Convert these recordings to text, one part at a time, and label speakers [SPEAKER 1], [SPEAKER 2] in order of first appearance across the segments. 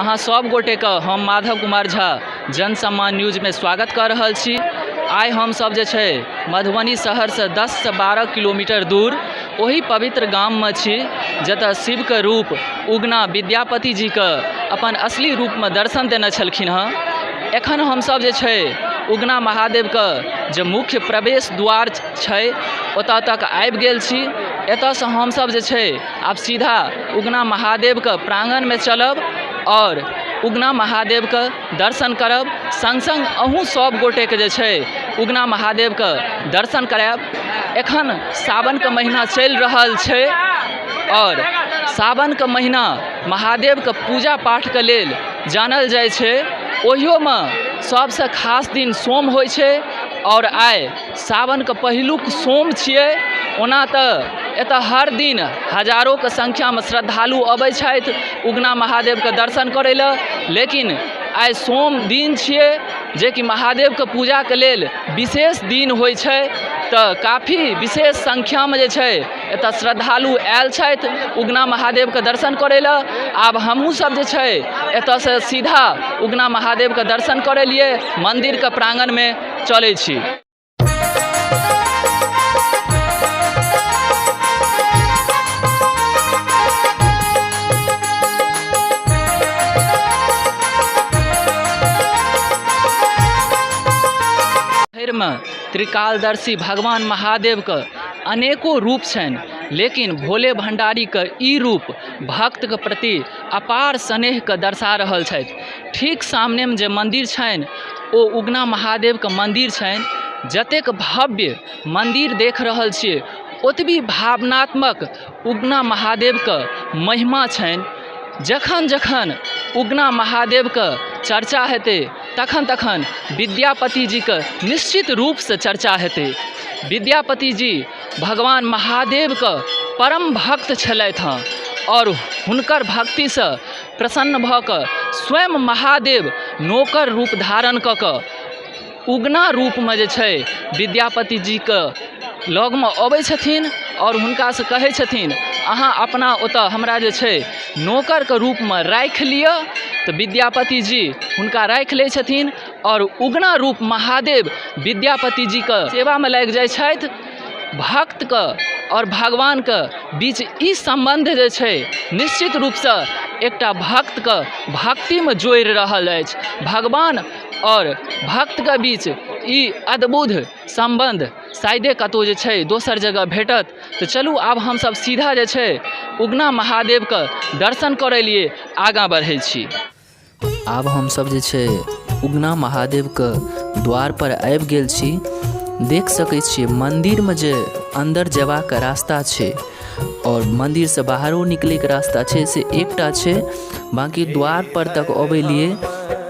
[SPEAKER 1] अहाँ सब गोटे के हम माधव कुमार झा जन सम्मान न्यूज में स्वागत कर रहल छी। आइ हम सब जे छै मधुबनी शहर से 10 से 12 किलोमीटर दूर वही पवित्र गाम में छी जतऽ शिव के रूप उगना विद्यापति जी के अपन असली रूप में दर्शन देने छलखिन हँ। एखन हम सब जे छै उगना महादेव के जे मुख्य प्रवेश द्वार छै ओतऽ तक आबि गेल छी। एतऽ से हम सब जे छै आब सीधा उगना महादेव के प्रांगण में चलब और उगना महादेव के दर्शन करब। संग संग अहूँ सब गोटे के जे छै उगना महादेव के दर्शन करायब। एखन सावन के महीना चलि रहल छै और सावन के महीना महादेव के पूजा पाठ के लेल जानल जाइ छै। ओहियो में सबसे खास दिन सोम होइ छै और आइ सावन के पहिलुक सोम छियै। ओना तऽ एतऽ हर दिन हजारों के संख्या में श्रद्धालु अबै छथि उगना महादेव के दर्शन करै लए, लेकिन आइ सोम दिन छियै जे कि महादेव के पूजा के लेल विशेष दिन होइ छै। तऽ काफ़ी विशेष संख्या में जे छै एतऽ श्रद्धालु आयल छथि उगना महादेव के दर्शन करै लए। आब हमहूँ सब जे छै एतऽ से सीधा उगना महादेव के दर्शन करै लिए मंदिर के प्रांगण में चलै छी। में त्रिकालदर्शी भगवान महादेव के अनेकों रूप छनि, लेकिन भोले भंडारी के ई रूप भक्त के प्रति अपार स्नेह के दर्शा रहल छथि। ठीक सामने में जे मंदिर छनि ओ उगना महादेव के मंदिर छनि। जतेक भव्य मंदिर देख रहल छियै ओतबी भावनात्मक उगना महादेव के महिमा छनि। जखन जखन उगना महादेव के चर्चा हेतै तखन तखन विद्यापति जी के निश्चित रूप से चर्चा हेतै। विद्यापति जी भगवान महादेव के परम भक्त छलथि हँ और हुनकर भक्ति से प्रसन्न भऽ कऽ स्वयं महादेव नौकर रूप धारण कऽ कऽ उगना रूप में जे छै विद्यापति जी के लग में अबै छथिन और हुनका से कहै छथिन अहाँ अपना ओतऽ हमरा जे छै नौकर के रूप में राखि लिअ। तो विद्यापति जी हुनका राखि लै छथिन और उगना रूप महादेव विद्यापति जी के सेवा में लागि जाइ छथि। भक्त के और भगवान के बीच ई संबंध जे छै निश्चित रूप से एकटा भक्त के भक्ति में जोड़ि रहल अछि। भगवान और भक्त के बीच ई अद्भुत संबंध शायदे कतौ जे छै दोसर जगह भेटत। तो चलू आब हम सब सीधा जे छै उगना महादेव के दर्शन करै लिए आगाँ बढ़ै छी।
[SPEAKER 2] आब हम सब जे छै उगना महादेव के द्वार पर आबि गेल छी। देख सकै छियै मंदिर में जे अंदर जेबाक रास्ता छै और मंदिर से बाहरो निकले के रास्ता छै से एकटा छै। बाकी द्वार पर तक अबै लिए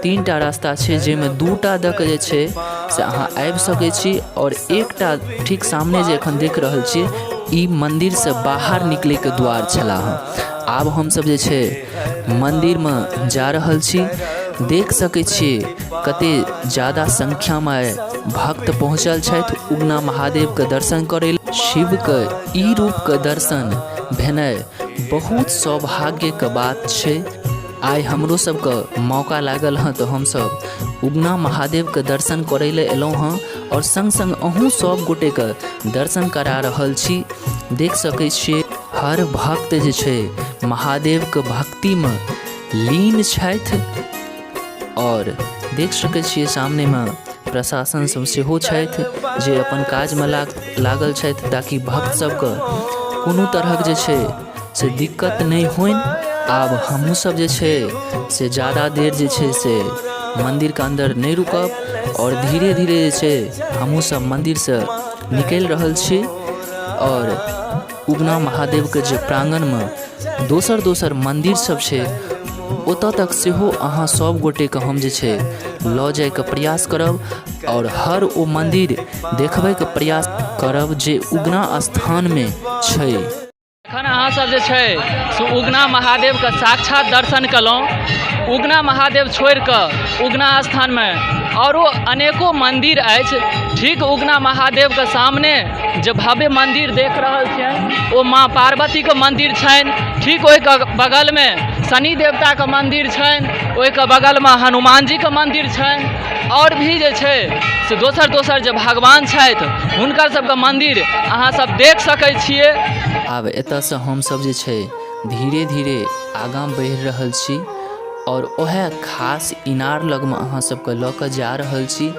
[SPEAKER 2] 3टा रास्ता छै, जाहिमे 2टा दऽ कऽ जे छै से अहाँ आबि सकै छी और एकटा ठीक सामने जे एखन देख रहल छियै ई मंदिर से बाहर निकले के द्वार छला हँ। आब हम सब जे छै मंदिर में जा रहल छी। देख सकै छियै कते ज़्यादा संख्या में भक्त पहुँचल छथि उगना महादेव के दर्शन करै लेल। शिव के ई रूप के दर्शन भेनाइ बहुत सौभाग्य के बात छै। आइ हमरो सबके मौका लागल हँ तो हम सब उगना महादेव के दर्शन करै लेल एलहुँ हँ और संग संग अहूँ सब गोटे के दर्शन करा रहल छी। देख सकै छियै हर भक्त जे छै महादेव के भक्ति में लीन छथि और देख सकै छियै सामने में प्रशासन सब सेहो छथि जे अपन काज में लागल छथि ताकि भक्त सबके कोनो तरहक जे छै से दिक्कत नहीं होइन। आब हमहूँ सब जे छै से ज़्यादा देर जे छै से मंदिर के अंदर नहीं रुकब और धीरे धीरे जे छै हमहूँ सब मंदिर से निकलि रहल छी। और उगना महादेव के जे प्रांगण में दोसर दोसर मंदिर सब छै ओतऽ तक सेहो अहाँ सब गोटे के हम जे छै लऽ जाय के प्रयास करब और हर ओ मंदिर देखबै के प्रयास करब जे उगना स्थान में छै।
[SPEAKER 1] एखन अहाँ सब जे छै से उगना महादेव के साक्षात दर्शन कलहुँ। उगना महादेव छोड़ कऽ उगना स्थान में औरो अनेकों मंदिर अछि। ठीक उगना महादेव के सामने जे भव्य मंदिर देख रहल छियनि ओ माँ पार्वती के मंदिर छनि। ठीक ओहि बगल में शनि देवताके मन्दिर छनि, ओहिके बगलमे हनुमान जीके मन्दिर छनि, और भी जे छै से दोसर दोसर जे भगवान छथि हुनकर सबके मन्दिर अहाँ सब देख सकै छियै।
[SPEAKER 2] आब एतऽसँ हमसब जे छै धीरे धीरे आगाँ बढ़ि रहल छी और ओहे खास इनार लगमे अहाँ सबके लऽ कऽ जा रहल छी,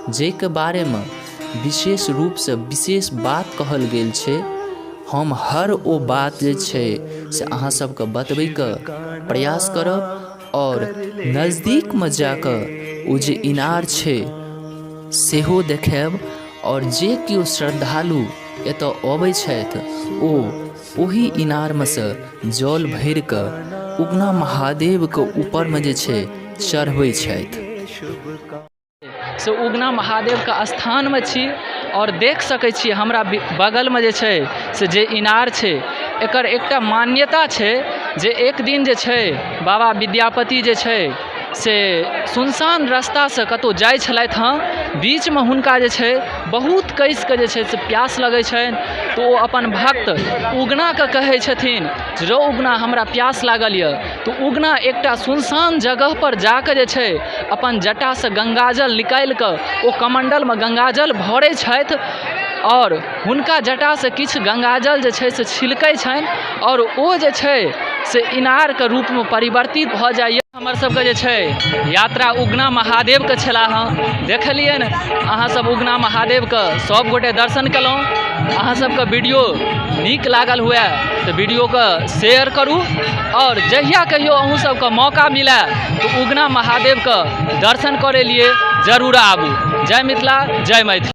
[SPEAKER 2] जाहिके बारेमे विशेष रूपसँ विशेष बात कहल गेल छै। हम हर ओ बात जे छै से अहाँ सबके बतबैके प्रयास करब और नजदीकमे जाकऽ ओ जे इनार छै सेहो देखायब, और जे केओ श्रद्धालु एतऽ अबै छथि ओ ओही इनारमे सँ जल भरि कऽ उगना महादेवके ऊपरमे जे छै चढ़बै छथि।
[SPEAKER 1] से उगना महादेवके स्थानमे छी और देख सकै छी हमरा बगलमे जे छै से जे इनार छै एकर एकटा मान्यता छै जे एक दिन जे छै बाबा विद्यापति जे छै से सुनसान रस्तासँ कतहु जाइ छलथि हँ, बीचमे हुनका जे छै बहुत कसिकऽ जे छै से प्यास लगै छनि, तऽ ओ अपन भक्त उगनाके कहै छथिन जे रौ उगना हमरा प्यास लागल यऽ, तऽ उगना एकटा सुनसान जगहपर जाकऽ जे छै अपन जटासँ गङ्गाजल निकालि कऽ ओ कमण्डलमे गङ्गाजल भरै छथि और हुनका जटासँ किछु गङ्गाजल जे छै से छिलकै छनि और ओ जे छै से इनारके रूपमे परिवर्तित भऽ जाइए। हमर सबके जे छै यात्रा उगना महादेवके छला हँ, देखलिए ने अहाँ सब उगना महादेवके सब गोटे दर्शन केलहुँ। अहाँ सबके वीडियो नीक लागल हुए तऽ वीडियोके शेयर करू और जहिया कहियो अहूँ सबके मौका मिले तऽ उगना महादेवके दर्शन करै लिए जरूर आबू। जय मिथिला, जय मैथिली।